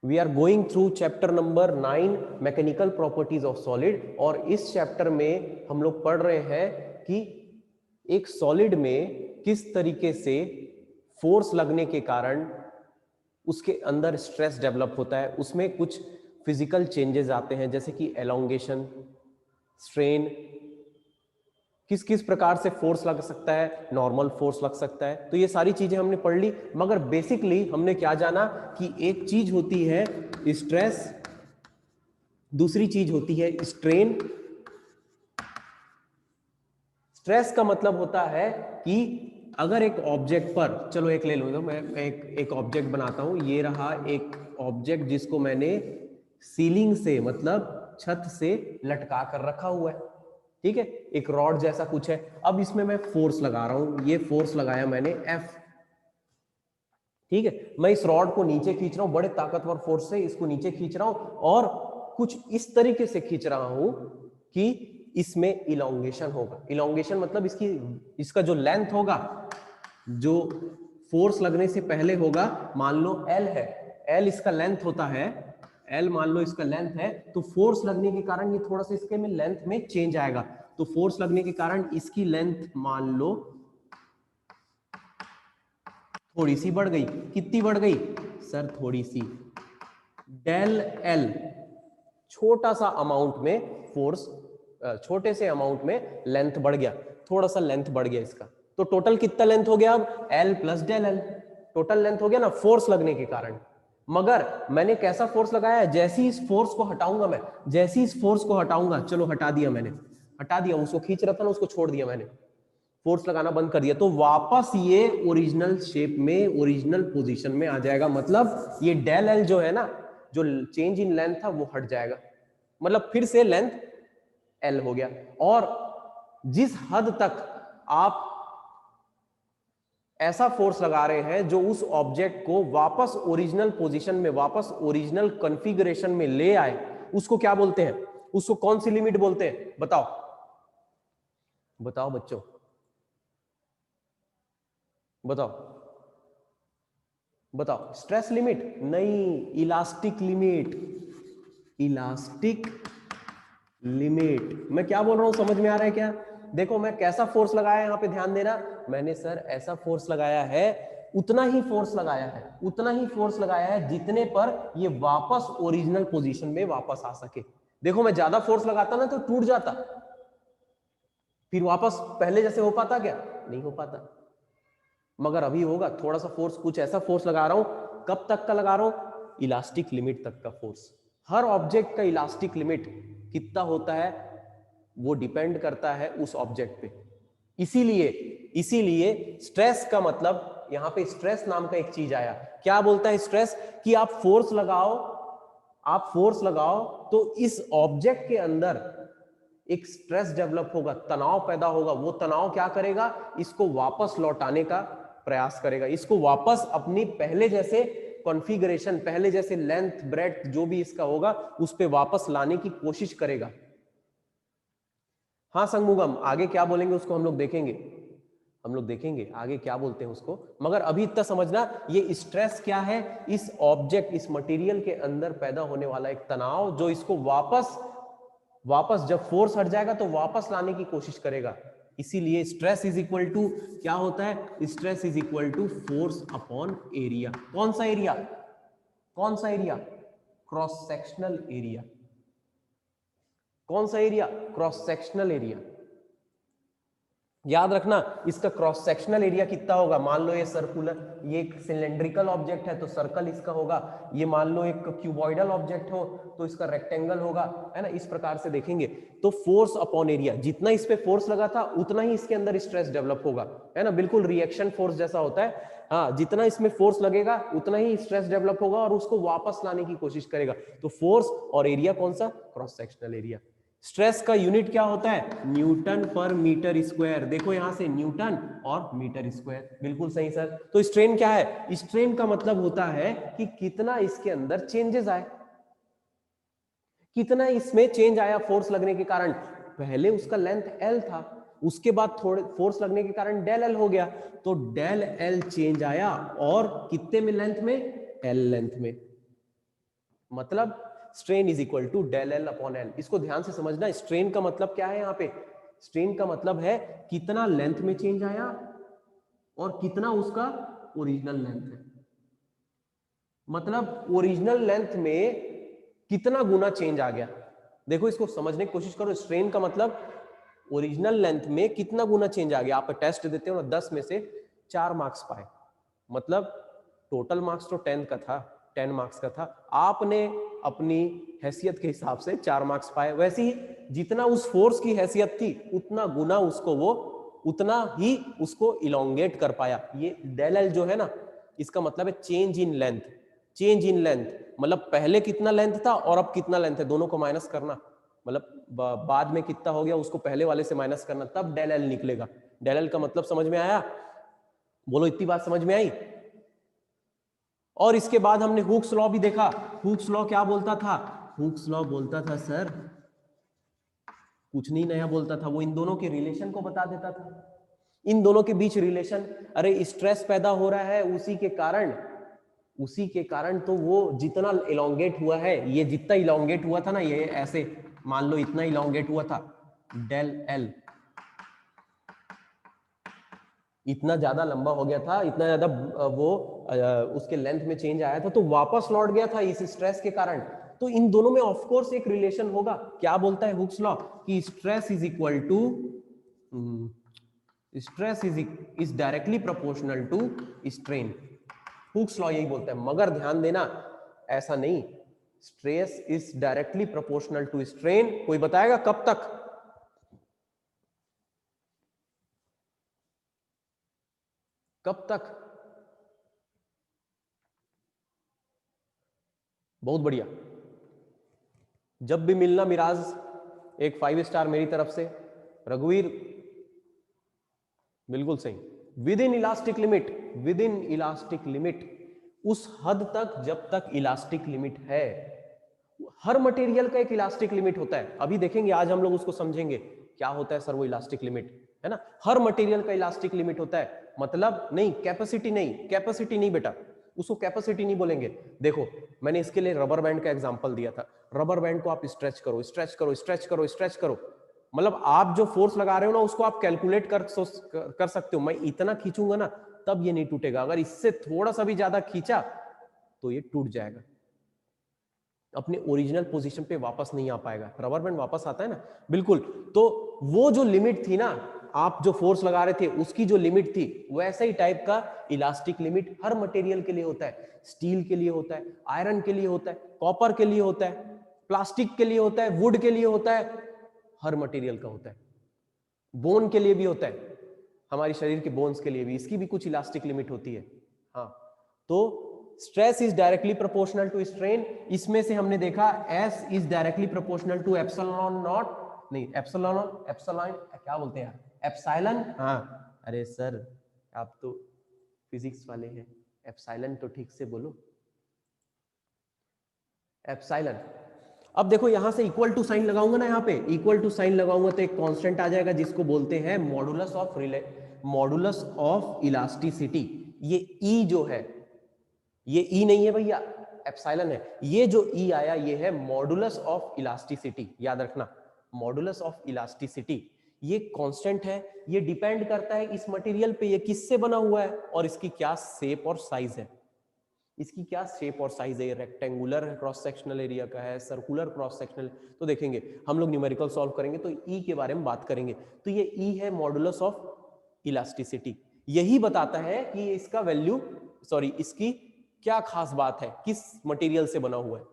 We are going through chapter number 9 mechanical properties of solid, और इस chapter में हम लोग पढ़ रहे हैं कि एक सॉलिड में किस तरीके से फोर्स लगने के कारण उसके अंदर स्ट्रेस डेवलप होता है, उसमें कुछ फिजिकल चेंजेस आते हैं, जैसे कि एलोंगेशन, स्ट्रेन, किस किस प्रकार से फोर्स लग सकता है, नॉर्मल फोर्स लग सकता है। तो ये सारी चीजें हमने पढ़ ली, मगर बेसिकली हमने क्या जाना कि एक चीज होती है स्ट्रेस, दूसरी चीज होती है स्ट्रेन। स्ट्रेस का मतलब होता है कि अगर एक ऑब्जेक्ट पर, चलो एक ले लो, तो मैं एक ऑब्जेक्ट बनाता हूं, ये रहा एक ऑब्जेक्ट जिसको मैंने सीलिंग से मतलब छत से लटका कर रखा हुआ है, ठीक है, एक रॉड जैसा कुछ है। अब इसमें मैं फोर्स लगा रहा हूं, ये फोर्स लगाया मैंने F, ठीक है, मैं इस रॉड को नीचे खींच रहा हूं, बड़े ताकतवर फोर्स से इसको नीचे खींच रहा हूं, और कुछ इस तरीके से खींच रहा हूं कि इसमें इलोंगेशन होगा। इलोंगेशन मतलब इसका जो लेंथ होगा, जो फोर्स लगने से पहले होगा, मान लो L है, L इसका लेंथ होता है, L मान लो इसका लेंथ है, तो फोर्स लगने के कारण ये थोड़ा सा इसके में लेंथ में चेंज आएगा। तो फोर्स लगने के कारण इसकी लेंथ मान लो थोड़ी सी बढ़ गई। कितनी बढ़ गई सर? थोड़ी सी। डेल एल, छोटा सा अमाउंट में फोर्स, छोटे से अमाउंट में लेंथ बढ़ गया, थोड़ा सा लेंथ बढ़ गया इसका। तो टोटल कितना लेंथ हो गया? अब L plus del L, total length हो गया ना, फोर्स लगने के कारण। मगर मैंने कैसा फोर्स लगाया है? जैसे ही इस फोर्स को हटाऊंगा मैं, जैसे ही इस फोर्स को हटाऊंगा, चलो हटा दिया मैंने, हटा दिया, उसको खींच रहा था ना, उसको छोड़ दिया मैंने, फोर्स लगाना बंद कर दिया, तो वापस ये ओरिजिनल शेप में, ओरिजिनल पोजीशन में आ जाएगा। मतलब ये डेल एल जो है ना, जो चेंज इन लेंथ था वो हट जाएगा, मतलब फिर से लेंथ एल हो गया। और जिस हद तक आप ऐसा फोर्स लगा रहे हैं जो उस ऑब्जेक्ट को वापस ओरिजिनल पोजीशन में, वापस ओरिजिनल कॉन्फ़िगरेशन में ले आए, उसको क्या बोलते हैं? उसको कौन सी लिमिट बोलते हैं? बताओ बताओ बच्चों, बताओ बताओ। स्ट्रेस लिमिट नहीं, इलास्टिक लिमिट, इलास्टिक लिमिट। मैं क्या बोल रहा हूं, समझ में आ रहा है क्या? देखो मैं कैसा फोर्स लगाया है, यहां पे ध्यान देना। मैंने सर ऐसा फोर्स लगाया है, उतना ही फोर्स लगाया है, उतना ही फोर्स लगाया है जितने पर ये वापस ओरिजिनल पोजीशन में वापस आ सके। देखो मैं ज्यादा फोर्स लगाता ना तो टूट जाता, फिर वापस पहले जैसे हो पाता क्या? नहीं हो पाता। मगर अभी होगा, थोड़ा सा फोर्स, कुछ ऐसा फोर्स लगा रहा हूं, कब तक का लगा रहा हूं? इलास्टिक लिमिट तक का फोर्स। हर ऑब्जेक्ट का इलास्टिक लिमिट कितना होता है वो डिपेंड करता है उस ऑब्जेक्ट पे। इसीलिए इसीलिए स्ट्रेस का मतलब, यहां पे स्ट्रेस नाम का एक चीज आया। क्या बोलता है स्ट्रेस? कि आप फोर्स लगाओ, आप फोर्स लगाओ तो इस ऑब्जेक्ट के अंदर एक स्ट्रेस डेवलप होगा, तनाव पैदा होगा। वो तनाव क्या करेगा? इसको वापस लौटाने का प्रयास करेगा, इसको वापस अपनी पहले जैसे कॉन्फ़िगरेशन, पहले जैसे लेंथ ब्रेड्थ जो भी इसका होगा उस पे वापस लाने की कोशिश करेगा। हाँ संगमुगम, आगे क्या बोलेंगे उसको हम लोग देखेंगे, हम लोग देखेंगे आगे क्या बोलते हैं उसको। मगर अभी इतना समझना, ये स्ट्रेस क्या है? इस ऑब्जेक्ट, इस मटेरियल के अंदर पैदा होने वाला एक तनाव, जो इसको वापस जब फोर्स हट जाएगा तो वापस लाने की कोशिश करेगा। इसीलिए स्ट्रेस इज इक्वल टू क्या होता है? Stress is equal to force upon area. कौन सा एरिया? कौन सा एरिया? Cross sectional area. कौन सा एरिया? Cross sectional area. याद रखना, इसका क्रॉस सेक्शनल एरिया कितना होगा? मान लो ये सर्कुलर, ये एक सिलेंड्रिकल ऑब्जेक्ट है तो सर्कल इसका होगा। ये मान लो एक क्यूबॉइडल ऑब्जेक्ट हो तो इसका रेक्टेंगल होगा, है ना? इस प्रकार से देखेंगे। तो फोर्स अपॉन एरिया, जितना इस पे फोर्स लगा था उतना ही इसके अंदर स्ट्रेस डेवलप होगा, है ना? बिल्कुल रिएक्शन फोर्स जैसा होता है। हाँ, जितना इसमें फोर्स लगेगा उतना ही स्ट्रेस डेवलप होगा और उसको वापस लाने की कोशिश करेगा। तो फोर्स और एरिया कौन सा? Cross sectional area. स्ट्रेस का यूनिट क्या होता है? न्यूटन पर मीटर स्क्वायर। देखो यहां से न्यूटन और मीटर स्क्वायर, बिल्कुल सही सर। तो स्ट्रेन क्या है? स्ट्रेन का मतलब होता है कि कितना इसके अंदर चेंजेस आए, कितना इसमें चेंज आया फोर्स लगने के कारण। पहले उसका लेंथ एल था, उसके बाद थोड़े फोर्स लगने के कारण डेल एल हो गया, तो डेल एल चेंज आया, और कितने में? लेंथ में, एल लेंथ में। मतलब strain is equal to del L upon L. इसको ध्यान से समझना, स्ट्रेन का मतलब क्या है यहाँ पे, स्ट्रेन का मतलब है कितना लेंथ में चेंज आया और कितना उसका ओरिजिनल लेंथ है। मतलब ओरिजिनल लेंथ में कितना गुना चेंज आ गया। देखो इसको समझने की कोशिश करो, स्ट्रेन का मतलब ओरिजिनल लेंथ में कितना गुना चेंज आ गया। आप टेस्ट देते हो ना, 10 में से 4 मार्क्स पाए, मतलब टोटल मार्क्स तो 10 का था, 10 मार्क्स का था, आपने अपनी हैसियत के हिसाब से 4 मार्क्स पाए। वैसे ही जितना उस फोर्स की हैसियत थी उतना गुना उसको वो उतना ही उसको इलोंगेट कर पाया। ये डेल एल जो है ना, इसका मतलब है change in length. Change in length मतलब पहले कितना लेंथ था और अब कितना लेंथ है, दोनों को माइनस करना, मतलब बाद में कितना हो गया उसको पहले वाले से माइनस करना, तब डेल एल निकलेगा। डेल एल का मतलब समझ में आया? बोलो इतनी बात समझ में आई? और इसके बाद हमने हुक्स लॉ भी देखा। हुक्स लॉ क्या बोलता था? हुक्स लॉ बोलता था सर, कुछ नहीं नया बोलता था, वो इन दोनों के रिलेशन को बता देता था। इन दोनों के बीच रिलेशन, अरे स्ट्रेस पैदा हो रहा है उसी के कारण तो वो जितना इलोंगेट हुआ है, ये जितना इलोंगेट हुआ था ना, ये ऐसे मान लो इतना इलोंगेट हुआ था, डेल एल इतना ज्यादा लंबा हो गया था, इतना ज्यादा वो उसके लेंथ में चेंज आया था, तो वापस लौट गया था इस स्ट्रेस के कारण। तो इन दोनों में ऑफ कोर्स एक रिलेशन होगा। क्या बोलता है हुक्स लॉ कि stress is equal to stress is directly proportional to strain. Hooke's law यही बोलता है, मगर ध्यान देना ऐसा नहीं, stress is directly proportional to strain कोई बताएगा कब तक? कब तक? बहुत बढ़िया, जब भी मिलना मिराज, एक 5 स्टार मेरी तरफ से। रघुवीर बिल्कुल सही, with in elastic limit, with in elastic limit, उस हद तक जब तक इलास्टिक लिमिट है। हर मटेरियल का एक इलास्टिक लिमिट होता है, अभी देखेंगे, आज हम लोग उसको समझेंगे क्या होता है सर वो इलास्टिक लिमिट, है ना। हर मटेरियल का इलास्टिक लिमिट होता है, मतलब नहीं कैपेसिटी नहीं, कैपेसिटी नहीं बेटा, उसको कैपेसिटी नहीं बोलेंगे। देखो मैंने इसके लिए रबर बैंड का एग्जांपल दिया था, रबर बैंड को आप स्ट्रेच करो स्ट्रेच करो स्ट्रेच करो स्ट्रेच करो, मतलब आप जो फोर्स लगा रहे हो ना उसको आप कैलकुलेट कर सकते हो, मैं इतना खींचूंगा ना तब ये नहीं टूटेगा, अगर इससे थोड़ा सा भी ज्यादा खींचा तो ये टूट जाएगा, अपने ओरिजिनल पोजीशन पे वापस नहीं आ पाएगा। रबर बैंड वापस आता है ना, बिल्कुल। तो वो जो लिमिट थी ना, आप जो फोर्स लगा रहे थे उसकी जो लिमिट थी, वैसा ही टाइप का इलास्टिक लिमिट हर मटेरियल के लिए होता है। स्टील के लिए होता है, आयरन के लिए होता है, कॉपर के लिए होता है, प्लास्टिक के लिए होता है, वुड के लिए होता है, हर मटेरियल का होता है। बोन के लिए भी होता है, हमारे शरीर के बोन्स के लिए भी, इसकी भी कुछ इलास्टिक लिमिट होती है। हाँ, तो stress is directly proportional to strain, इसमें से हमने देखा S is directly proportional to epsilon naught, नहीं एप्सिलॉन, एप्सिलॉन क्या बोलते हैं यार, एप्सिलॉन। हाँ अरे सर आप तो फिजिक्स वाले हैं, एप्सिलॉन तो ठीक से बोलो, एप्सिलॉन। अब देखो यहां से इक्वल टू साइन लगाऊंगा ना, यहाँ पे इक्वल टू साइन लगाऊंगा तो एक कांस्टेंट आ जाएगा जिसको बोलते हैं मॉडुलस ऑफ इलास्टिसिटी। ये ई जो है, ये ई नहीं है भैया, एप्सिलॉन है। ये जो ई आया ये है मॉडुलस ऑफ इलास्टिसिटी, याद रखना, मॉडुलस ऑफ इलास्टिसिटी ये कांस्टेंट है, ये डिपेंड करता है इस मटेरियल पे ये किससे बना हुआ है और इसकी क्या शेप और साइज है। इसकी क्या शेप और साइज है, रेक्टेंगुलर क्रॉस सेक्शनल एरिया का है, सर्कुलर क्रॉस सेक्शनल, तो देखेंगे हम लोग न्यूमेरिकल सॉल्व करेंगे तो ई के बारे में बात करेंगे। तो ये ई है मॉडुलस ऑफ इलास्टिसिटी, यही बताता है कि इसका वैल्यू, सॉरी इसकी क्या खास बात है, किस मटेरियल से बना हुआ है।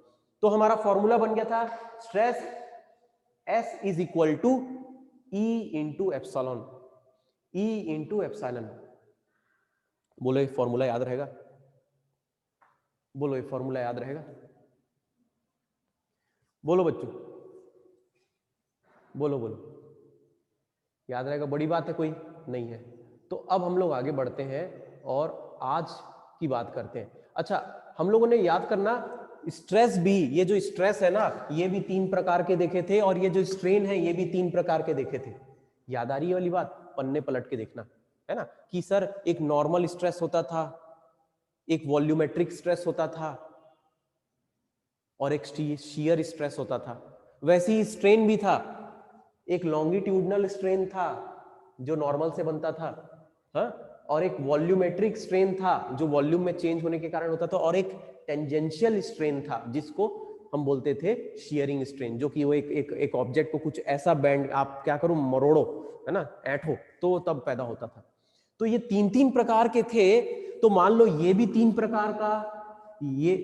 तो हमारा फॉर्मूला बन गया था stress S is equal to E into epsilon, E into epsilon. बोलो ये फॉर्मूला याद रहेगा, बोलो ये फॉर्मूला याद रहेगा, बोलो बच्चों, बोलो बोलो, याद रहेगा, बड़ी बात है कोई नहीं है। तो अब हम लोग आगे बढ़ते हैं और आज की बात करते हैं। अच्छा हम लोगों ने याद करना, स्ट्रेस भी, ये जो स्ट्रेस है ना ये भी 3 प्रकार के देखे थे और ये जो स्ट्रेन है ये भी 3 प्रकार के देखे थे। याद आ रही है वाली बात, पन्ने पलट के देखना, है ना, कि सर एक नॉर्मल स्ट्रेस होता था, एक वॉल्यूमेट्रिक स्ट्रेस होता था, और एक शियर स्ट्रेस होता था। वैसे ही स्ट्रेन भी था, एक लॉन्गिट्यूडनल स्ट्रेन था जो नॉर्मल से बनता था, हाँ, और एक वॉल्यूमेट्रिक स्ट्रेन था जो वॉल्यूम में चेंज होने के कारण होता था, और एक टेंजेंशियल स्ट्रेन था जिसको हम बोलते थे शियरिंग स्ट्रेन, जो कि वो एक ऑब्जेक्ट को कुछ ऐसा बैंड, आप क्या करो, मरोड़ो, है ना, ऐंठो, तो तब पैदा होता था। तो ये तीन तीन प्रकार के थे। तो मान लो ये भी तीन प्रकार का, ये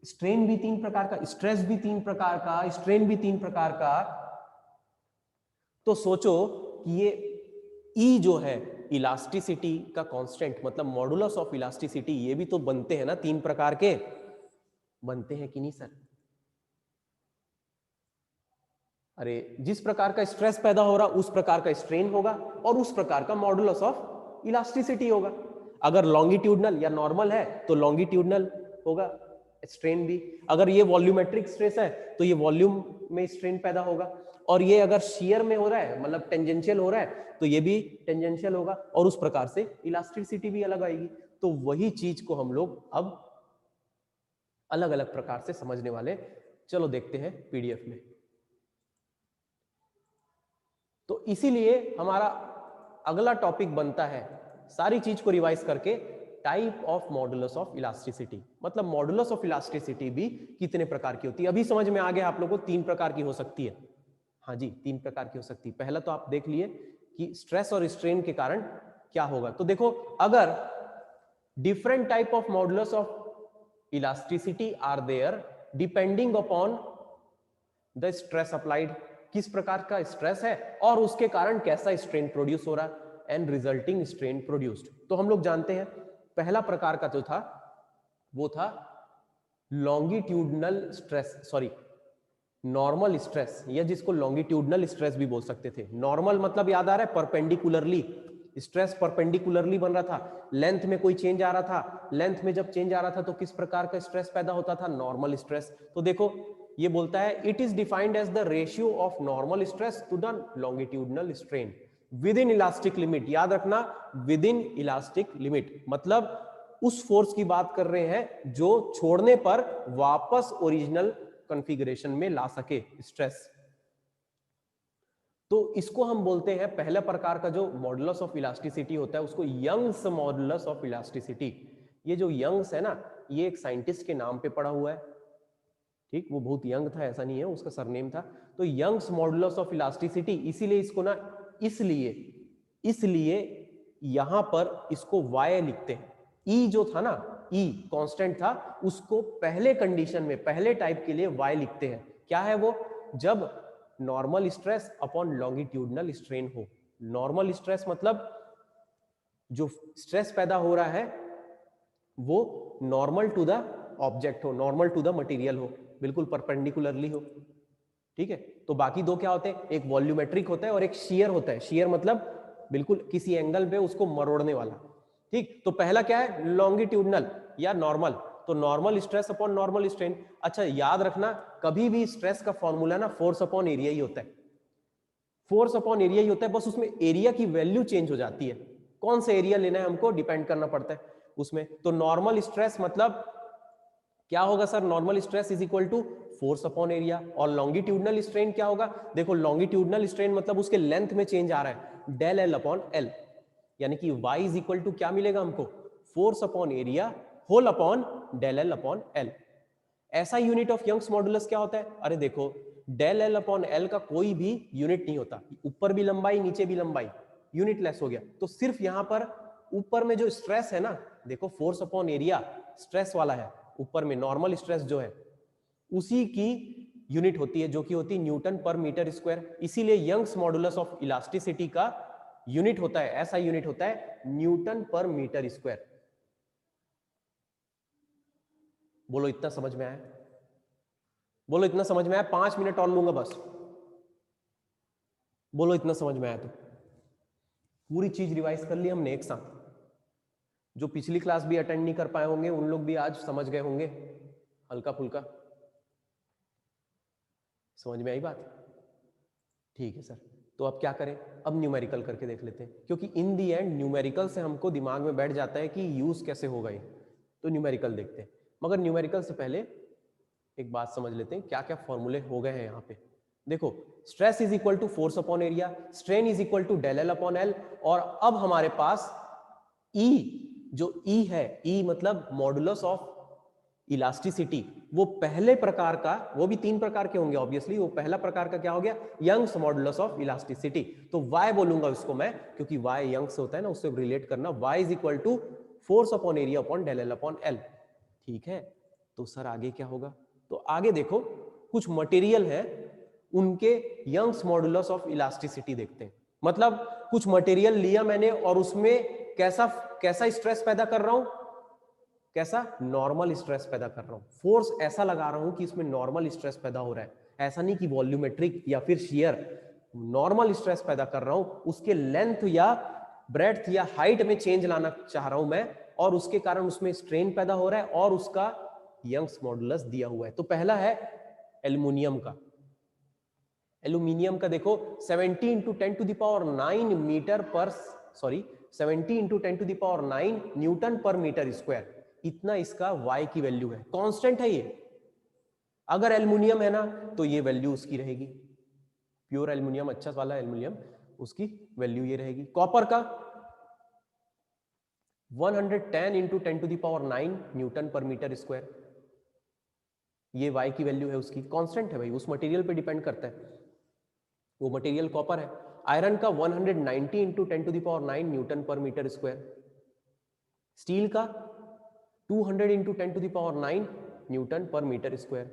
स्ट्रेन भी तीन प्रकार का, स्ट्रेस भी तीन प्रकार का, स्ट्रेन भी तीन प्रकार का। तो सोचो कि ये ई जो है इलास्टिसिटी का कांस्टेंट, मतलब मॉडुलस ऑफ इलास्टिसिटी, ये भी तो बनते हैं ना, तीन प्रकार के बनते हैं कि नहीं सर? अरे जिस प्रकार का स्ट्रेस पैदा हो रहा उस प्रकार का स्ट्रेन होगा और उस प्रकार का मॉडुलस ऑफ इलास्टिसिटी होगा। अगर लॉन्गिट्यूडनल या नॉर्मल है तो लॉन्गिट्यूडनल होगा स्ट्रेन भी, अगर ये वॉल्यूमेट्रिक स्ट्रेस है तो ये वॉल्यूम में स्ट्रेन पैदा होगा, और ये अगर शियर में हो रहा है, मतलब टेंजेंशियल हो रहा है, तो ये भी टेंजेंशियल होगा, और उस प्रकार से इलास्टिसिटी भी अलग आएगी। तो वही चीज को हम लोग अब अलग अलग प्रकार से समझने वाले। चलो देखते हैं पीडीएफ में। तो इसीलिए हमारा अगला टॉपिक बनता है, सारी चीज को रिवाइज करके, type of modulus of elasticity. मतलब मॉडुलस ऑफ इलास्टिसिटी भी कितने प्रकार की होती है, अभी समझ में आ गया आप लोगों को, तीन प्रकार की हो सकती है। हाँ जी, तीन प्रकार की हो सकती है। पहला तो आप देख लिए कि स्ट्रेस और स्ट्रेन के कारण क्या होगा। तो देखो, अगर different type of modulus of elasticity are there depending upon the stress applied, किस प्रकार का स्ट्रेस है और उसके कारण कैसा स्ट्रेन प्रोड्यूस हो रहा है, एंड रिजल्टिंग स्ट्रेन प्रोड्यूस्ड। तो हम लोग जानते हैं पहला प्रकार का जो था वो था longitudinal stress, sorry normal stress, या जिसको लॉन्गिट्यूडनल स्ट्रेस भी बोल सकते थे। नॉर्मल मतलब याद आ रहा है, परपेंडिकुलरली स्ट्रेस, परपेंडिकुलरली बन रहा था, लेंथ में कोई चेंज आ रहा था, लेंथ में जब चेंज आ रहा था तो किस प्रकार का स्ट्रेस पैदा होता था, नॉर्मल स्ट्रेस। तो देखो ये बोलता है it is defined as the ratio of normal stress to the longitudinal strain within elastic limit. याद रखना, विद इन इलास्टिक लिमिट मतलब उस फोर्स की बात कर रहे हैं जो छोड़ने पर वापस ओरिजिनल कॉन्फ़िगरेशन में ला सके स्ट्रेस। तो इसको हम बोलते हैं, पहला प्रकार का जो मॉडुलस ऑफ इलास्टिसिटी होता है उसको यंग्स मॉडुलस ऑफ इलास्टिसिटी। ये जो यंग्स है ना, ये एक साइंटिस्ट के नाम पे पड़ा हुआ है, ठीक, वो बहुत यंग था ऐसा नहीं है, उसका सरनेम था। तो यंग्स मॉडुलस ऑफ इलास्टिसिटी, इसीलिए इसको ना, इसलिए इसलिए यहां पर इसको वाई लिखते हैं। ई जो था ना, ई कांस्टेंट था, उसको पहले कंडीशन में, पहले टाइप के लिए वाई लिखते हैं। क्या है वो? जब normal stress upon longitudinal strain हो। नॉर्मल स्ट्रेस मतलब जो स्ट्रेस पैदा हो रहा है वो नॉर्मल टू द ऑब्जेक्ट हो, नॉर्मल टू द मटेरियल हो, बिल्कुल परपेंडिकुलरली हो, ठीक है। तो बाकी दो क्या होते हैं, एक वॉल्यूमेट्रिक होता है और एक शियर होता है। शियर मतलब बिल्कुल किसी एंगल पे उसको मरोड़ने वाला, ठीक। तो पहला क्या है, लॉन्गिट्यूडनल या नॉर्मल। तो normal stress upon normal strain. अच्छा याद रखना, कभी भी स्ट्रेस का फॉर्मूला ना फोर्स अपॉन एरिया ही होता है, फोर्स अपॉन एरिया ही होता है, बस उसमें एरिया की वैल्यू चेंज हो जाती है। कौन सा एरिया लेना है हमको डिपेंड करना पड़ता है उसमें। तो नॉर्मल स्ट्रेस मतलब क्या होगा sir, normal stress is equal to force upon area. और लॉन्गिट्यूडनल स्ट्रेन क्या होगा, देखो लॉन्गिट्यूडनल स्ट्रेन मतलब उसके लेंथ में चेंज आ रहा है, डेल एल अपॉन एल, यानी कि y इज इक्वल टू क्या मिलेगा हमको, force upon area whole upon del L upon L. ऐसा यूनिट ऑफ यंग्स मॉडुलस क्या होता है, अरे देखो डेल एल अपॉन एल का कोई भी यूनिट नहीं होता, ऊपर भी लंबाई नीचे भी लंबाई, यूनिट लेस हो गया। तो सिर्फ यहां पर ऊपर में जो स्ट्रेस है ना, देखो फोर्स अपॉन एरिया स्ट्रेस वाला है, ऊपर में नॉर्मल स्ट्रेस जो है उसी की यूनिट होती है, जो कि होती है न्यूटन पर मीटर स्क्वायर। इसीलिए यंग्स मॉडुलस ऑफ इलास्टिसिटी का यूनिट होता है, ऐसा यूनिट होता है न्यूटन पर मीटर स्क्वायर। बोलो इतना समझ में आया, बोलो इतना समझ में आया, 5 मिनट और लूंगा बस, बोलो इतना समझ में आया। तो पूरी चीज रिवाइज कर ली हमने एक साथ। जो पिछली क्लास भी अटेंड नहीं कर पाए होंगे उन लोग भी आज समझ गए होंगे हल्का फुल्का। समझ में आई बात? ठीक है सर। तो अब क्या करें, अब न्यूमेरिकल करके देख लेते हैं, क्योंकि इन दी एंड न्यूमेरिकल से हमको दिमाग में बैठ जाता है कि यूज कैसे होगा ये। तो न्यूमेरिकल देखते हैं, मगर न्यूमेरिकल से पहले एक बात समझ लेते हैं क्या क्या फॉर्मूले हो गए हैं यहाँ पे। देखो, stress is equal to force upon area, strain is equal to del L upon L, और अब हमारे पास E, जो E है, E मतलब मॉडुलस ऑफ इलास्टिसिटी, वो पहले प्रकार का, वो भी 3 प्रकार के होंगे ऑब्वियसली, वो पहला प्रकार का क्या हो गया, यंग्स मॉडुलस ऑफ इलास्टिसिटी। तो Y बोलूंगा उसको मैं, क्योंकि Y यंग से होता है ना, उससे रिलेट करना। Y is equal to force upon area upon del L upon L. ठीक है, तो सर आगे क्या होगा? तो आगे देखो, कुछ मटेरियल है, उनके यंग्स मॉडुलस ऑफ इलास्टिसिटी देखते हैं। मतलब कुछ मटेरियल लिया मैंने और उसमें कैसा स्ट्रेस पैदा कर रहा हूं, कैसा नॉर्मल स्ट्रेस पैदा कर रहा हूं, फोर्स ऐसा लगा रहा हूं कि इसमें नॉर्मल स्ट्रेस पैदा हो रहा है, ऐसा नहीं कि वॉल्यूमेट्रिक या फिर शियर, नॉर्मल स्ट्रेस पैदा कर रहा हूं, उसके लेंथ या ब्रेड्थ या हाइट में चेंज लाना चाह रहा हूं मैं, और उसके कारण उसमें स्ट्रेन पैदा हो रहा है और उसका यंग्स मॉडुलस दिया हुआ है। तो पहला है एल्युमिनियम का। एल्यूमिनियम का देखो 70 इंटू 10⁹ मीटर पर, सॉरी 70 इंटू 10⁹ न्यूटन पर मीटर स्क्वायर, इतना इसका Y की वैल्यू है, कांस्टेंट है ये। अगर एल्युमिनियम है ना तो ये वैल्यू उसकी रहेगी, प्योर एल्युमिनियम, अच्छा वाला एल्युमिनियम, उसकी वैल्यू ये रहेगी। कॉपर का 110 इंटू 10⁹ न्यूटन पर मीटर स्क्वायर, ये Y की वैल्यू है उसकी, कांस्टेंट है भाई, उस मटेरियल पे डिपेंड करता है, वो मटेरियल कॉपर है। आयरन का 190 इंटू 10⁹ न्यूटन पर मीटर स्क्वायर। स्टील का 200 इंटू 10⁹ न्यूटन पर मीटर स्क्वायर।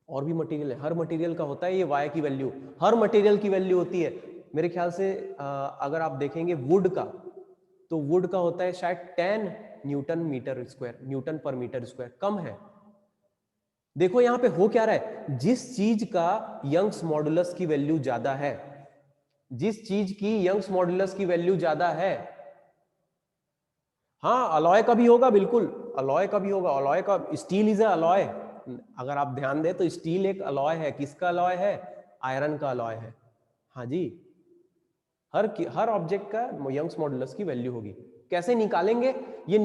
और भी मटेरियल है, हर मटेरियल का होता है ये Y की वैल्यू, हर मटेरियल की वैल्यू होती है। मेरे ख्याल से अगर आप देखेंगे वुड का, तो वुड का होता है शायद 10 न्यूटन मीटर स्क्वायर, न्यूटन पर मीटर स्क्वायर, कम है। देखो यहां पे हो क्या रहा है, जिस चीज का यंग्स मॉडुलस की वैल्यू ज्यादा है, जिस चीज की यंग्स मॉडुलस की वैल्यू ज्यादा है, हाँ अलॉय का भी होगा, बिल्कुल अलॉय का भी होगा, अलॉय का, स्टील इज अ अलॉय, अगर आप ध्यान दें तो स्टील एक अलॉय है। किसका अलॉय है? आयरन का अलॉय है। हाँ जी, हर ऑब्जेक्ट का यंग्स मॉडुलस की वैल्यू होगी। कैसे निकालेंगे ये?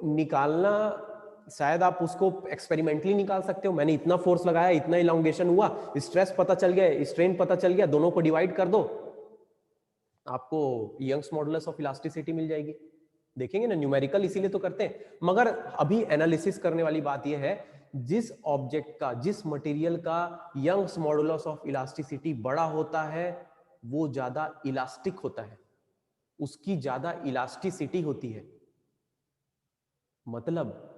निकालना शायद आप उसको एक्सपेरिमेंटली निकाल सकते हो। मैंने इतना फोर्स लगाया, इतना इलॉन्गेशन हुआ, स्ट्रेस पता चल गया, स्ट्रेन पता चल गया, दोनों को डिवाइड कर दो, आपको यंग्स मॉडुलस ऑफ इलास्टिसिटी मिल जाएगी। देखेंगे ना, न्यूमेरिकल इसीलिए तो करते हैं। मगर अभी एनालिसिस करने वाली बात यह है, जिस ऑब्जेक्ट का, जिस मटेरियल का यंग्स मॉडुलस ऑफ इलास्टिसिटी बड़ा होता है, वो ज्यादा इलास्टिक होता है, उसकी ज्यादा इलास्टिसिटी होती है। मतलब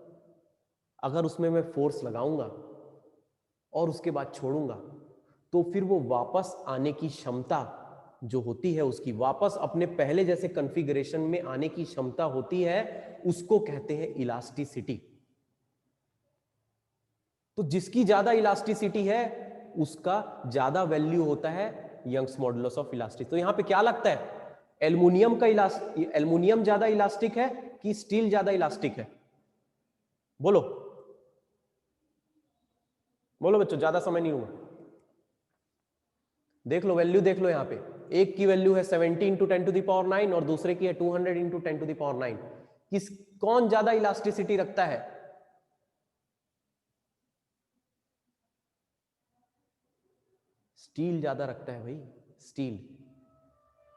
अगर उसमें मैं फोर्स लगाऊंगा और उसके बाद छोड़ूंगा, तो फिर वो वापस आने की क्षमता जो होती है, उसकी वापस अपने पहले जैसे कॉन्फ़िगरेशन में आने की क्षमता होती है, उसको कहते हैं इलास्टिसिटी। तो जिसकी ज्यादा इलास्टिसिटी है उसका ज्यादा वैल्यू होता है यंग्स मॉडुलस ऑफ इलास्टिसिटी। तो यहां पे क्या लगता है, एल्युमिनियम ज्यादा इलास्टिक है कि स्टील ज्यादा इलास्टिक है? बोलो बोलो बच्चों, ज्यादा समय नहीं लूंगा। देख लो वैल्यू, देख लो यहां पे, एक की वैल्यू है 70 इंटू 10⁹ और दूसरे की है 200 इंटू 10⁹। कौन ज्यादा इलास्टिसिटी रखता है? स्टील ज्यादा रखता है भाई, स्टील।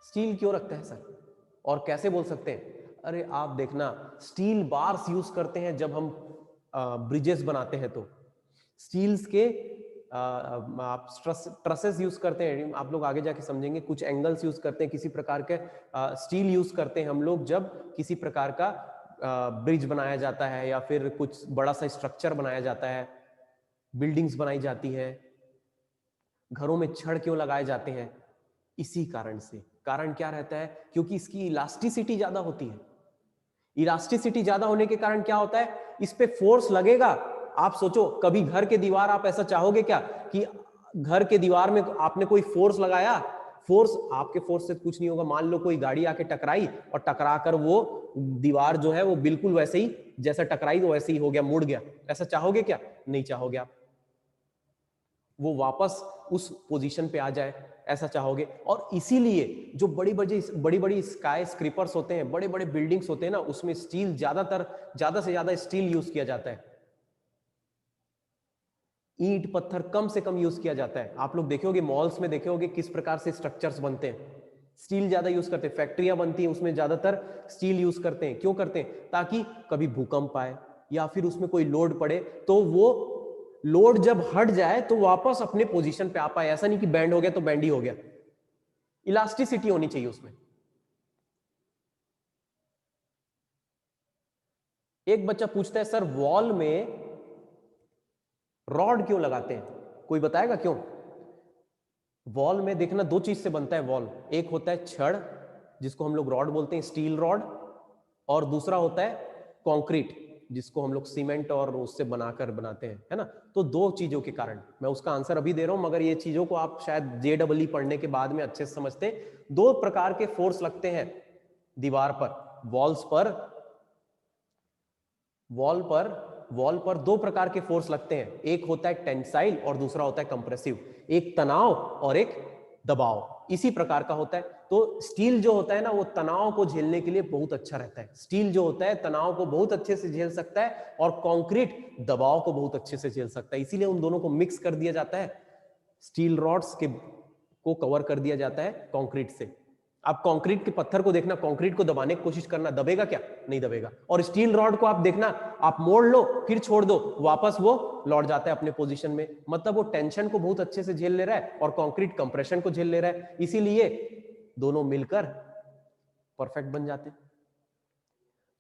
स्टील क्यों रखता है सर, और कैसे बोल सकते हैं? अरे आप देखना, स्टील बार्स यूज करते हैं जब हम ब्रिजेस बनाते हैं, तो स्टील्स के आप ट्रसेस यूज करते हैं, आप लोग आगे जाके समझेंगे, कुछ एंगल्स यूज करते हैं, किसी प्रकार के स्टील यूज करते हैं हम लोग जब किसी प्रकार का ब्रिज बनाया जाता है या फिर कुछ बड़ा सा स्ट्रक्चर बनाया जाता है, बिल्डिंग्स बनाई जाती है, घरों में छड़ क्यों लगाए जाते हैं? इसी कारण से। कारण क्या रहता है? क्योंकि इसकी इलास्टिसिटी ज्यादा होती है। इलास्टिसिटी ज्यादा होने के कारण क्या होता है, इस पे फोर्स लगेगा। आप सोचो, कभी घर के दीवार आप ऐसा चाहोगे क्या कि घर के दीवार में आपने कोई फोर्स लगाया, फोर्स, आपके फोर्स से कुछ नहीं होगा, मान लो कोई गाड़ी आके टकराई और टकरा कर वो दीवार जो है वो बिल्कुल वैसे ही जैसा टकराई तो वैसे ही हो गया, मुड़ गया, ऐसा चाहोगे क्या? नहीं चाहोगे आप, वो वापस उस पोजीशन पे आ जाए, ऐसा चाहोगे। और इसीलिए जो बड़ी बड़ी स्काई स्क्रीपर्स होते हैं, बड़े बड़े बिल्डिंग्स होते हैं ना, उसमें स्टील ज्यादातर, ज्यादा से ज्यादा स्टील यूज किया जाता है। ईंट पत्थर कम से कम यूज किया जाता है। आप लोग देखोगे मॉल्स में देखे होगे किस प्रकार से स्ट्रक्चर्स बनते हैं, स्टील ज्यादा यूज करते हैं। फैक्ट्रियां बनती हैं उसमें ज्यादातर स्टील यूज करते हैं। क्यों करते हैं? ताकि कभी भूकंप आए या फिर उसमें कोई लोड पड़े तो वो लोड जब हट जाए तो वापस अपने पोजीशन पे आ पाए। ऐसा नहीं कि बैंड हो गया तो बैंड ही हो गया, इलास्टिसिटी होनी चाहिए उसमें। एक बच्चा पूछता है सर वॉल में रॉड क्यों लगाते हैं, कोई बताएगा क्यों? वॉल में देखना दो चीज से बनता है वॉल, एक होता है छड़ जिसको हम लोग रॉड बोलते हैं, स्टील रॉड, और दूसरा होता है कंक्रीट जिसको हम लोग सीमेंट और उससे बनाकर बनाते हैं, है ना। तो दो चीजों के कारण, मैं उसका आंसर अभी दे रहा हूं मगर ये चीजों को आप शायद JEE पढ़ने के बाद में अच्छे से समझते। दो प्रकार के फोर्स लगते हैं दीवार पर, वॉल पर दो प्रकार के फोर्स लगते हैं, एक होता है टेंसाइल और दूसरा होता है कंप्रेसिव, एक तनाव और एक दबाव, इसी प्रकार का होता है। तो स्टील जो होता है ना वो तनाव को झेलने के लिए बहुत अच्छा रहता है, स्टील जो होता है तनाव को बहुत अच्छे से झेल सकता है और कंक्रीट दबाव को बहुत अच्छे से झेल सकता है, इसीलिए उन दोनों को मिक्स कर दिया जाता है, स्टील रॉड्स के को कवर कर दिया जाता है कंक्रीट से। आप कंक्रीट के पत्थर को देखना, कंक्रीट को दबाने की कोशिश करना, दबेगा क्या? नहीं दबेगा। और स्टील रॉड को आप देखना, आप मोड़ लो फिर छोड़ दो, वापस वो लौट जाता है अपने पोजीशन में, मतलब वो टेंशन को बहुत अच्छे से झेल ले रहा है और कंक्रीट कंप्रेशन को झेल ले रहा है, इसीलिए दोनों मिलकर परफेक्ट बन जाते हैं।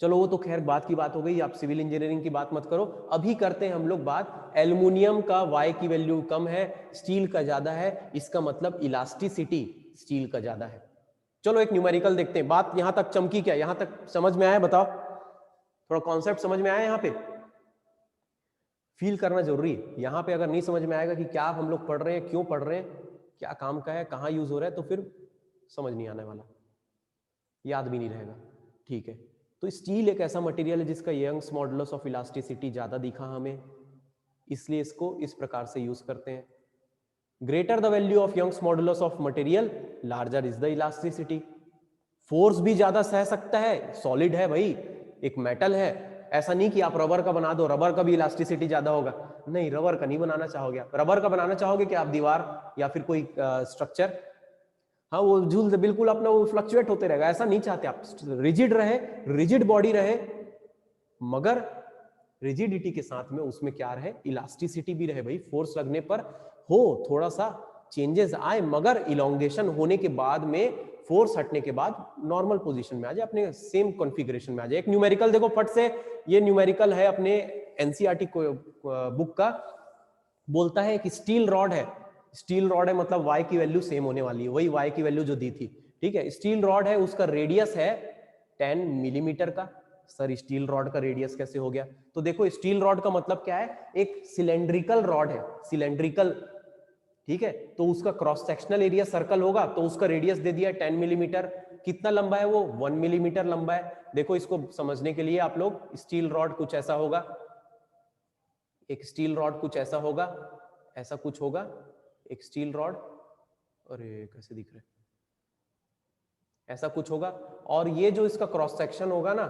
चलो वो तो खैर बात की बात हो गई, आप सिविल इंजीनियरिंग की बात मत करो। अभी करते हैं हम लोग बात, एल्युमिनियम का Y की वैल्यू कम है, स्टील का ज्यादा है, इसका मतलब इलास्टिसिटी स्टील का ज्यादा है। चलो एक न्यूमेरिकल देखते हैं। बात यहां तक चमकी क्या? यहां तक समझ में आया? बताओ, थोड़ा कॉन्सेप्ट समझ में आया? यहां पे फील करना जरूरी है। यहां पे अगर नहीं समझ में आएगा कि क्या हम लोग पढ़ रहे हैं, क्यों पढ़ रहे हैं, क्या काम का है, कहां यूज हो रहा है, तो फिर समझ नहीं आने वाला, याद भी नहीं रहेगा। ठीक है, तो स्टील एक ऐसा मटेरियल है जिसका यंग्स मॉडुलस ऑफ इलास्टिसिटी ज्यादा दिखा हमें, इसलिए इसको इस प्रकार से यूज करते हैं। Greater the value of Young's modulus of material larger is the elasticity. Force भी ज्यादा सह सकता है, सॉलिड है भाई, एक मेटल है, ऐसा नहीं कि आप रबर का बना दो, रबर का भी इलास्टिसिटी ज्यादा होगा, नहीं रबर का नहीं बनाना चाहोगे आप। रबर का बनाना चाहोगे कि आप दीवार या फिर कोई स्ट्रक्चर, हाँ वो झूल बिल्कुल अपना वो फ्लक्चुएट होते रहेगा, ऐसा नहीं चाहते आप। रिजिड रहे, रिजिड बॉडी रहे, मगर रिजिडिटी के साथ में उसमें क्या रहे, इलास्टिसिटी भी रहे भाई। फोर्स लगने पर हो थोड़ा सा चेंजेस आए, मगर इलोंगेशन होने के बाद में, फोर्स हटने के बाद नॉर्मल पोजीशन में आ जाए, अपने सेम कॉन्फ़िगरेशन में आ जाए। एक न्यूमेरिकल देखो फट से, ये न्यूमेरिकल है अपने एनसीईआरटी बुक का, बोलता है कि स्टील रॉड है, स्टील रॉड है मतलब Y की वैल्यू सेम होने वाली है, वही Y की वैल्यू जो दी थी, ठीक है। स्टील रॉड है, उसका रेडियस है 10 मिलीमीटर का। सर स्टील रॉड का रेडियस कैसे हो गया? तो देखो स्टील रॉड का मतलब क्या है, एक सिलेंड्रिकल रॉड है, सिलेंड्रिकल, ठीक है। तो उसका क्रॉस सेक्शनल एरिया सर्कल होगा, तो उसका रेडियस दे दिया 10 मिलीमीटर। कितना लंबा है वो? 1 मिलीमीटर लंबा है। देखो इसको समझने के लिए आप लोग, स्टील रॉड कुछ ऐसा होगा, एक स्टील रॉड कुछ ऐसा होगा, ऐसा कुछ होगा एक स्टील रॉड, अरे कैसे दिख रहा है, ऐसा कुछ होगा। और ये जो इसका क्रॉस सेक्शन होगा ना,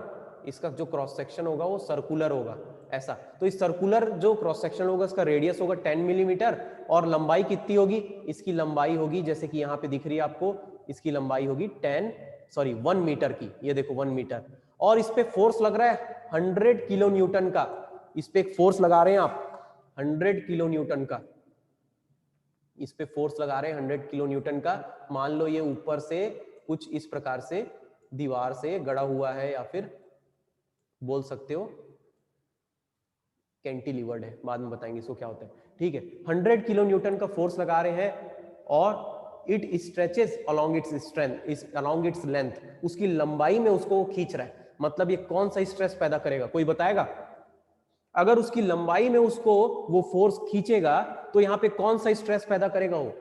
इसका जो क्रॉस सेक्शन होगा वो सर्कुलर होगा ऐसा। तो इस सर्कुलर जो क्रॉस सेक्शन होगा इसका रेडियस होगा 10 मिलीमीटर, और लंबाई कितनी होगी? इसकी लंबाई होगी जैसे कि यहाँ पे दिख रही है आपको, इसकी लंबाई होगी 1 मीटर की, ये देखो 1 मीटर। और इस पे फोर्स लग रहा है 100 किलो न्यूटन का, इस पे एक फोर्स लगा रहे हैं आप 100 किलो न्यूटन का, इस पे फोर्स लगा रहे हैं 100 किलो न्यूटन का। मान लो ये ऊपर से कुछ इस प्रकार से दीवार से गड़ा हुआ है, या फिर बोल सकते हो कैंटिलीवर्ड है, बाद में बताएंगे इसको क्या होता है, ठीक है। 100 किलो न्यूटन का फोर्स लगा रहे हैं, और it stretches along its strength, along its length, उसकी लंबाई में उसको खींच रहा है। मतलब ये कौन सा स्ट्रेस पैदा करेगा, कोई बताएगा? अगर उसकी लंबाई में उसको वो फोर्स खींचेगा तो यहां पे कौन सा स्ट्रेस पैदा करेगा वो?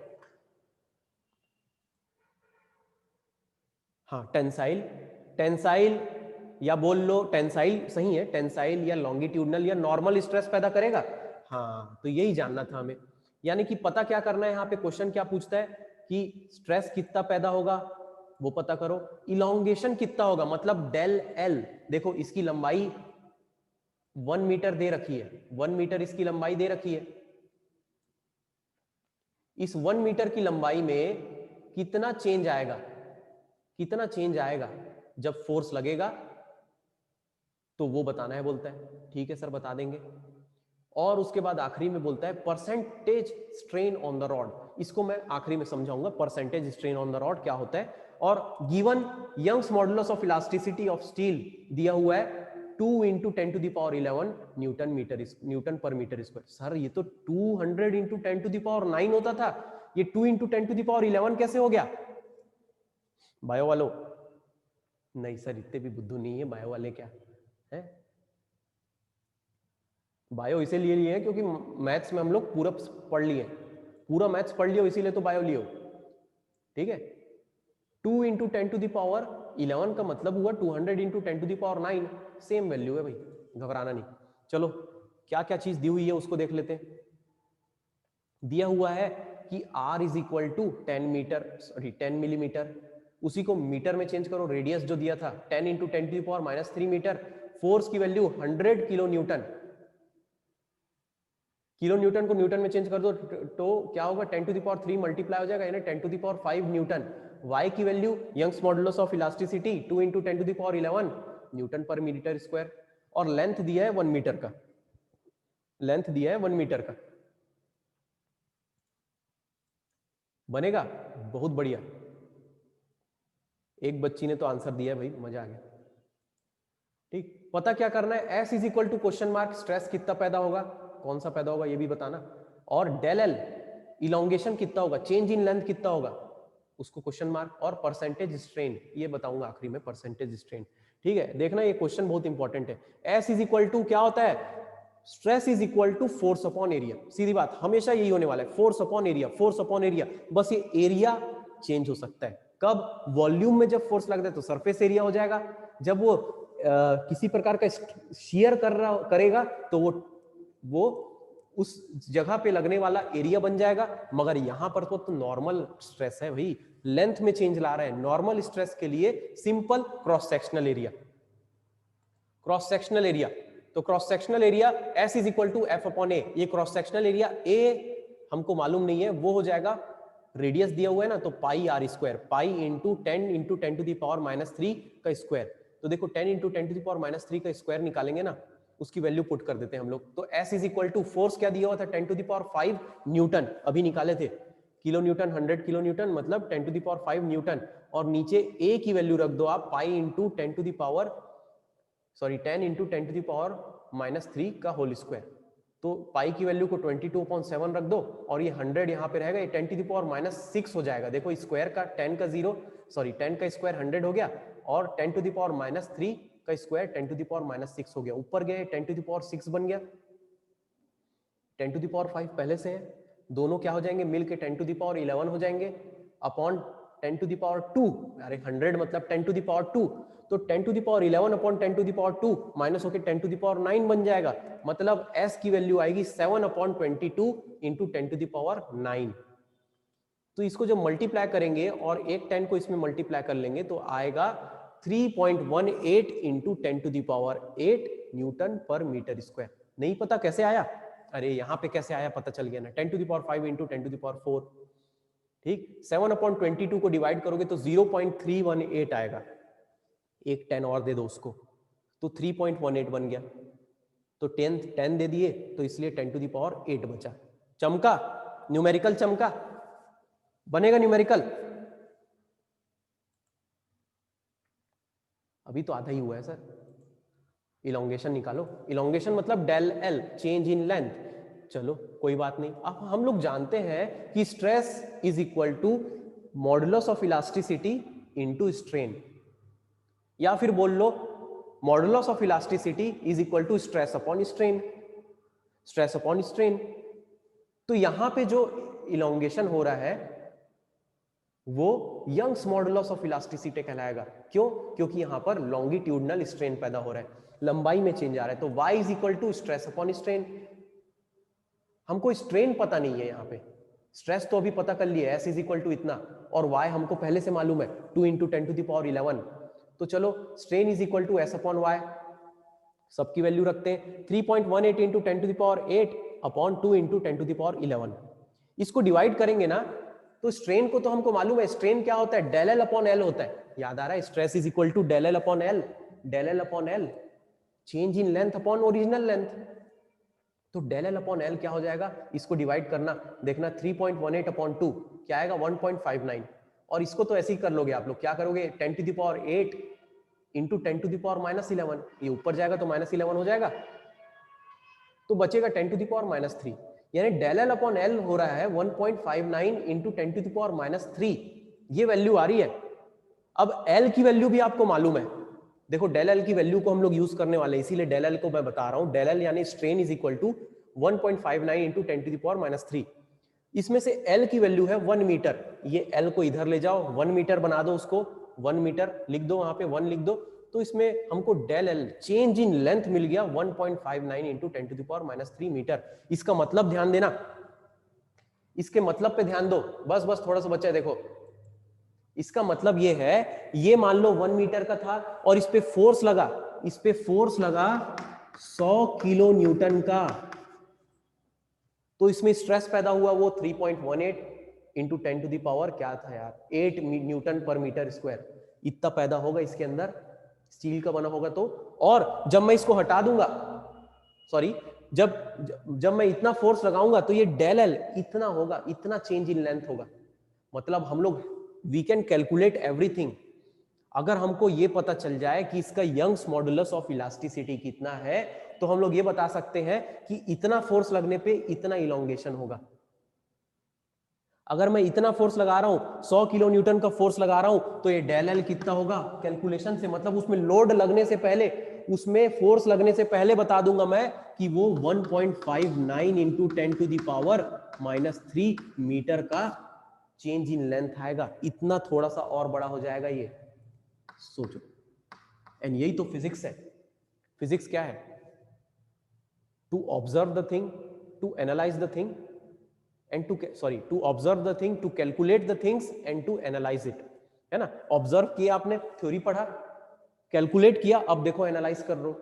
हाँ टेंसाइल, टेंसाइल, या बोल लो टेंसाइल सही है, टेंसाइल या लॉन्गिट्यूडनल या नॉर्मल स्ट्रेस पैदा करेगा। हाँ तो यही जानना था हमें, यानी कि पता क्या करना है, यहाँ पे क्वेश्चन क्या पूछता है कि स्ट्रेस कितना पैदा होगा वो पता करो, इलोंगेशन कितना होगा मतलब डेल एल। देखो इसकी लंबाई 1 मीटर दे रखी है, 1 मीटर इसकी लंबाई दे रखी है, इस 1 मीटर की लंबाई में कितना चेंज आएगा, कितना चेंज आएगा जब फोर्स लगेगा, तो वो बताना है बोलता है। ठीक है सर, बता देंगे। और उसके बाद आखिरी में बोलता है percentage strain on the rod. इसको मैं आखिरी में समझाऊंगा, percentage strain on the rod क्या होता है। और given Young's modulus of elasticity of steel दिया हुआ है 2 × 10⁻11 न्यूटन पर मीटर स्क्वायर। सर ये तो 200 × 10⁹ होता था, ये 2 × 10⁻11 कैसे हो गया? बायो वालों, नहीं सर इतने भी बुद्धू नहीं है बायो वाले, क्या है? बायो इसीलिए लिए है क्योंकि मैथ्स में हम लोग पूरा पढ़ लिए, पूरा मैथ्स पढ़ लियो, इसीलिए तो बायो लियो। ठीक है, 2 × 10⁻11 का मतलब हुआ 200 × 10⁹, सेम वैल्यू है भाई, घबराना नहीं। चलो क्या क्या चीज दी हुई है उसको देख लेते हैं। दिया हुआ है कि R = 10 मिलीमीटर, उसी को मीटर में चेंज करो, रेडियस जो दिया था 10 × 10⁻³ मीटर, फोर्स की value 100 kilo Newton, kilo Newton को न्यूटन में चेंज कर दो तो क्या होगा, 10⁻³ मल्टीप्लाई हो जाएगा, यानी 10⁵ न्यूटन। y की value Young's modulus of elasticity 2 × 10⁻11 newton पर मीटर स्क्वायर, और लेंथ दिया है 1 मीटर का, लेंथ दिया है 1 मीटर का। बनेगा? बहुत बढ़िया, एक बच्ची ने तो आंसर दिया है भाई, मजा आ गया। ठीक, पता क्या करना है, S = क्वेश्चन मार्क, स्ट्रेस कितना पैदा होगा, कौन सा पैदा होगा ये भी बताना, और डेल L इलोंगेशन कितना होगा, चेंज इन लेंथ कितना होगा, उसको क्वेश्चन मार्क, और परसेंटेज स्ट्रेन ये बताऊंगा आखिरी में, परसेंटेज स्ट्रेन। ठीक है, देखना ये क्वेश्चन बहुत इंपॉर्टेंट है। S = क्या होता है, स्ट्रेस = फोर्स अपॉन एरिया, सीधी बात, हमेशा यही होने वाला है, force upon area, force upon area, बस ये एरिया चेंज हो सकता है कब, वॉल्यूम में जब फोर्स लगता है तो सरफेस एरिया हो जाएगा, जब वो किसी प्रकार का शेयर करेगा तो वो उस जगह पे लगने वाला एरिया बन जाएगा। मगर यहां पर तो नॉर्मल स्ट्रेस है भाई, लेंथ में चेंज ला रहे हैं, नॉर्मल स्ट्रेस के लिए simple cross sectional area, cross sectional area, तो cross sectional area S = F/A, ये क्रॉस सेक्शनल एरिया A हमको मालूम नहीं है, वो हो जाएगा, रेडियस दिया हुआ है ना, तो πr², पाई इंटू 10 × 10⁻³ का स्क्वायर, तो देखो 10 × 10⁻³ का स्क्वायर निकालेंगे ना, उसकी वैल्यू पुट कर देते हैं हम लोग, तो S = फोर्स क्या दिया हुआ था, 10⁵ न्यूटन, अभी निकाले थे, किलो न्यूटन 100 किलो न्यूटन मतलब 10⁵ न्यूटन, और नीचे A की वैल्यू रख दो आप, पाई इंटू 10 × 10⁻³ का होल स्क्वायर, तो पाई की वैल्यू को 22/7 रख दो, और ये 100 यहाँ पे रहेगा, ये 10⁻⁻6 हो जाएगा। देखो स्क्वायर का 10 का स्क्वायर 100 हो गया, और 10⁻³ का स्क्वायर 10⁻6 हो गया, ऊपर गए 10⁻6 बन गया, 10⁵ पहले से है, दोनों क्या हो जाएंगे, मिलके 10⁻11 हो जाएंगे, अपॉन 10⁻², अरे 100 मतलब 10⁻², तो 10⁻11 अपॉन 10⁻² माइनस होके 10⁻9 बन जाएगा, मतलब S की वैल्यू आएगी 7/22 इंटू 10⁻9। तो इसको जब मल्टीप्लाई करेंगे और एक 10 को इसमें मल्टीप्लाई कर लेंगे तो आएगा 3.18 इंटू 10⁸ न्यूटन पर मीटर स्क्वायर। नहीं पता कैसे आया, अरे यहां पे कैसे आया पता चल गया ना, 10⁵ इंटू 10⁴। ठीक, 7/22 को डिवाइड करोगे तो 0.318 आएगा, एक 10 और दे दो उसको, तो 3.18 बन गया, तो 10 दे दिए तो इसलिए 10⁸ बचा। चमका, न्यूमेरिकल चमका, बनेगा न्यूमेरिकल, अभी तो आधा ही हुआ है सर। इलोंगेशन निकालो, इलोंगेशन मतलब del L, change in length. चलो कोई बात नहीं, अब हम लोग जानते हैं कि stress = modulus of elasticity into strain, या फिर बोल लो modulus of elasticity = stress upon strain, stress upon strain. तो यहां पे जो इलोंगेशन हो रहा है वो यंग्स मॉडुलस ऑफ इलास्टिसिटी कहलाएगा। क्यों? क्योंकि यहां पर लॉन्गिट्यूडनल स्ट्रेन पैदा हो रहा है, लंबाई में चेंज आ रहा है, तो y = स्ट्रेस अपॉन स्ट्रेन। हमको स्ट्रेन पता नहीं है, यहाँ पे स्ट्रेस तो अभी पता कर लिया, S = इतना, और y हमको पहले से मालूम है 2 × 10⁻11, तो चलो स्ट्रेन = S/y, सबकी वैल्यू रखते हैं, 3.18 इंटू 10⁸ अपॉन 2 × 10⁻11, इसको डिवाइड करेंगे ना तो स्ट्रेन को तो हमको मालूम है, स्ट्रेन क्या होता है, डेल एल अपॉन एल होता है, याद आ रहा है, stress is equal to del L upon L, del L upon L, change in length upon original length. तो डेल एल अपॉन एल क्या हो जाएगा, इसको डिवाइड करना, देखना 3.18 अपॉन 2 क्या आएगा 1.59, और इसको तो ऐसे ही कर लोगे आप लोग, क्या करोगे 10 to the power 8 into 10 to the power -11, ये ऊपर जाएगा तो -11 हो जाएगा, तो बचेगा 10 टू द पावर -3, यानी डेल एल अपॉन एल हो रहा है 1.59 इंटू 10 टू द पावर -3, ये वैल्यू आ रही है। अब एल की वैल्यू भी आपको मालूम है, देखो डेल एल की वैल्यू को हम लोग यूज करने वाले हैं, इसीलिए डेल एल को मैं बता रहा हूं, डेल एल यानी strain is equal to 1.59 into 10 to the power -3, इसमें से एल की वैल्यू है 1 मीटर, ये एल को इधर ले जाओ 1 मीटर बना दो, उसको 1 मीटर लिख दो, वहां पे 1 लिख दो, तो इसमें हमको del L change in length मिल गया 1.59 into 10 to the power -3 metre. इसका मतलब ध्यान देना, इसके मतलब पे ध्यान दो, बस बस थोड़ा सा बच्चा देखो, इसका मतलब ये है, ये मान लो 1 मीटर का था और इस पे फोर्स लगा, इस पे फोर्स लगा 100 किलो न्यूटन का, तो इसमें स्ट्रेस पैदा हुआ वो 3.18 इंटू 10 टू द पावर क्या था यार 8 न्यूटन पर मीटर स्क्वायर, इतना पैदा होगा इसके अंदर, स्टील का बना होगा तो। और जब मैं इसको हटा दूंगा, सॉरी, जब मैं इतना फोर्स लगाऊंगा तो ये डेल एल इतना होगा, इतना चेंज इन लेंथ होगा। मतलब हम लोग वी कैन कैलकुलेट एवरीथिंग। अगर हमको ये पता चल जाए कि इसका यंग्स मॉडुलस ऑफ इलास्टिसिटी कितना है, तो हम लोग ये बता सकते हैं कि इतना फोर्स लगने पे इतना इलोंगेशन होगा। अगर मैं इतना फोर्स लगा रहा हूं, 100 किलो न्यूटन का फोर्स लगा रहा हूं, तो ये डेल एल कितना होगा कैलकुलेशन से, मतलब उसमें लोड लगने से पहले, उसमें फोर्स लगने से पहले बता दूंगा मैं कि वो 1.59 into 10 to the power -3 metre का चेंज इन लेंथ आएगा, इतना थोड़ा सा और बड़ा हो जाएगा ये, सोचो। एंड यही तो फिजिक्स है। फिजिक्स क्या है, to observe the thing, to analyse the thing and to observe the thing, to calculate the things and to analyse it, है ना। ऑब्जर्व किया आपने, थ्योरी पढ़ा, कैलकुलेट किया, अब देखो एनालाइज कर लो,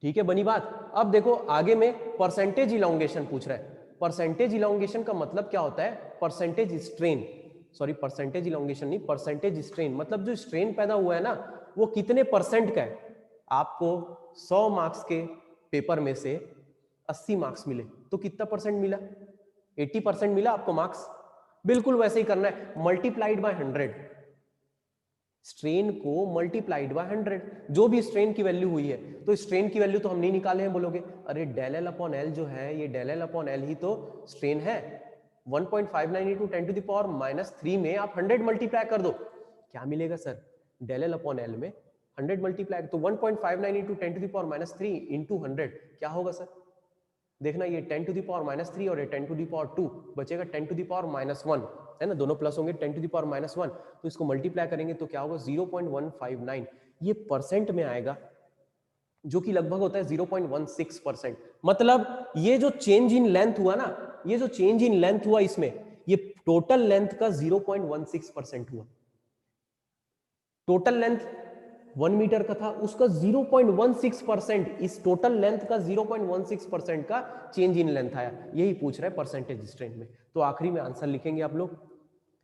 ठीक है, बनी बात। अब देखो आगे में परसेंटेज इलोंगेशन पूछ रहा है। परसेंटेज इलोंगेशन का मतलब क्या होता है, percentage strain, sorry percentage elongation नहीं, परसेंटेज स्ट्रेन, मतलब जो स्ट्रेन पैदा हुआ है ना वो कितने परसेंट का है। आपको 100 मार्क्स के पेपर में से 80 मार्क्स मिले तो कितना परसेंट मिला, 80% मिला आपको मार्क्स। बिल्कुल वैसे ही करना है, मल्टीप्लाइड बाय 100, स्ट्रेन को मल्टीप्लाइड बाय 100, जो भी स्ट्रेन की वैल्यू हुई है। तो स्ट्रेन की वैल्यू तो हम नहीं निकाले हैं, बोलोगे अरे डेल एल अपॉन एल जो है, ये डेल एल अपॉन एल ही तो स्ट्रेन है, 1.59 इंटू 10 टू द पावर -3 में आप 100 मल्टीप्लाई कर दो, क्या मिलेगा sir, del L upon L में 100 मल्टीप्लाई, तो 1.59 into 10 to the power -3 into 100 क्या होगा सर, देखना ये 10 टू द पावर -3 और ये 10 टू द पावर 2 बचेगा 10 टू द पावर -1, है ना, दोनों प्लस होंगे, 10 टू द पावर -1, तो इसको मल्टीप्लाई करेंगे तो क्या होगा 0.159, ये परसेंट में आएगा, जो कि लगभग होता है 0.16%। मतलब ये जो चेंज इन लेंथ हुआ ना, ये जो चेंज इन लेंथ हुआ इसमें, ये टोटल लेंथ का 0.16% हुआ। टोटल लेंथ 1 मीटर का था, उसका 0.16%, इस टोटल लेंथ का 0.16% का चेंज इन लेंथ आया, यही पूछ रहा है परसेंटेज स्ट्रेन में। तो आखिरी में आंसर लिखेंगे आप लोग,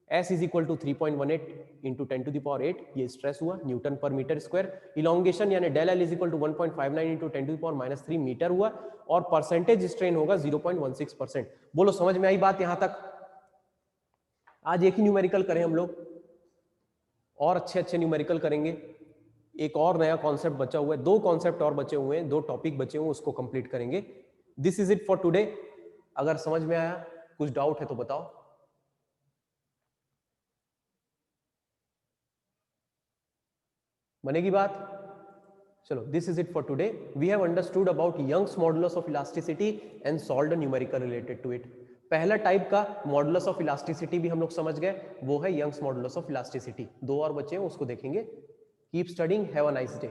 S is equal to 3.18 into 10 to the power 8, ये स्ट्रेस हुआ न्यूटन पर मीटर स्क्वायर। इलोंगेशन यानी del L is equal to 1.59 into 10 to the power -3 metre हुआ, और परसेंटेज स्ट्रेन होगा 0.16%। बोलो समझ में आई बात यहां तक। आज एक ही न्यूमेरिकल करें हम लोग, और अच्छे अच्छे न्यूमेरिकल करेंगे, एक और नया कॉन्सेप्ट बचा हुआ है, 2 कॉन्सेप्ट और बचे हुए हैं, 2 टॉपिक बचे हुए हैं, उसको कंप्लीट करेंगे। This is it for today. अगर समझ में आया, कुछ डाउट है तो बताओ। बनेगी बात, चलो, this is it for today. We have understood about Young's modulus of elasticity and solved a numerical related to it. पहला टाइप का मॉडुलस ऑफ इलास्टिसिटी भी हम लोग समझ गए, वो है यंग्स मॉडुलस ऑफ इलास्टिसिटी। 2 और बचे हैं, उसको देखेंगे। Keep studying, have a nice day.